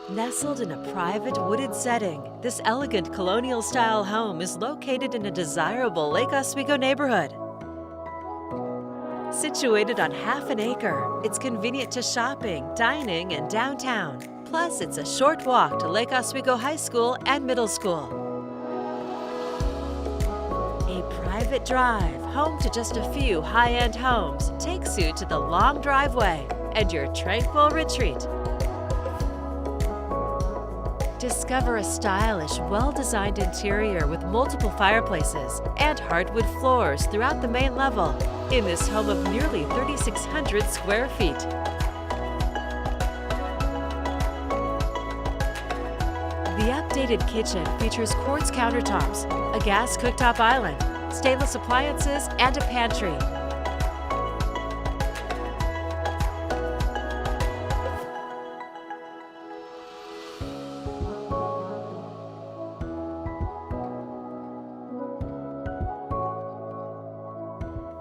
Nestled in a private wooded setting, this elegant colonial-style home is located in a desirable Lake Oswego neighborhood. Situated on half an acre, it's convenient to shopping, dining, and downtown. Plus, it's a short walk to Lake Oswego High School and Middle School. A private drive, home to just a few high-end homes, takes you to the long driveway and your tranquil retreat. Discover a stylish, well-designed interior with multiple fireplaces and hardwood floors throughout the main level in this home of nearly 3,600 square feet. The updated kitchen features quartz countertops, a gas cooktop island, stainless appliances, and a pantry.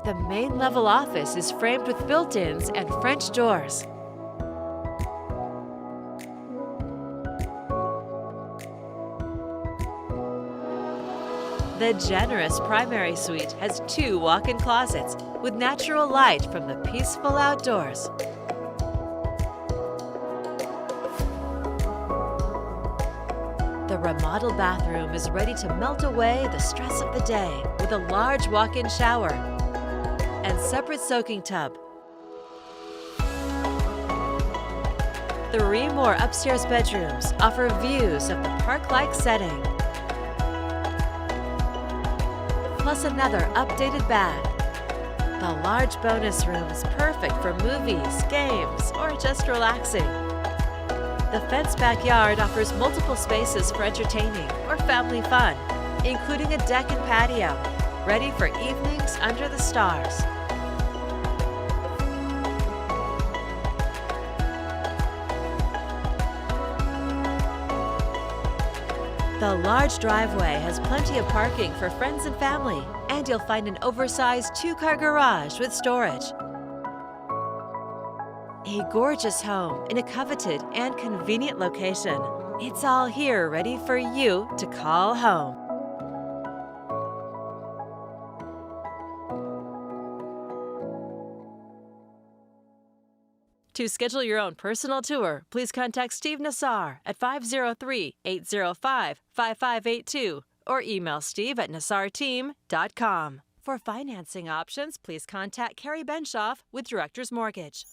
The main level office is framed with built-ins and French doors. The generous primary suite has 2 walk-in closets with natural light from the peaceful outdoors. The remodeled bathroom is ready to melt away the stress of the day with a large walk-in shower and separate soaking tub. 3 more upstairs bedrooms offer views of the park-like setting, plus another updated bath. The large bonus room is perfect for movies, games, or just relaxing. The fenced backyard offers multiple spaces for entertaining or family fun, including a deck and patio, ready for evenings under the stars. The large driveway has plenty of parking for friends and family, and you'll find an oversized 2-car garage with storage. A gorgeous home in a coveted and convenient location. It's all here ready for you to call home. To schedule your own personal tour, please contact Steve Nassar at 503-805-5582 or email steve@nassarteam.com. For financing options, please contact Carrie Benshoff with Directors Mortgage.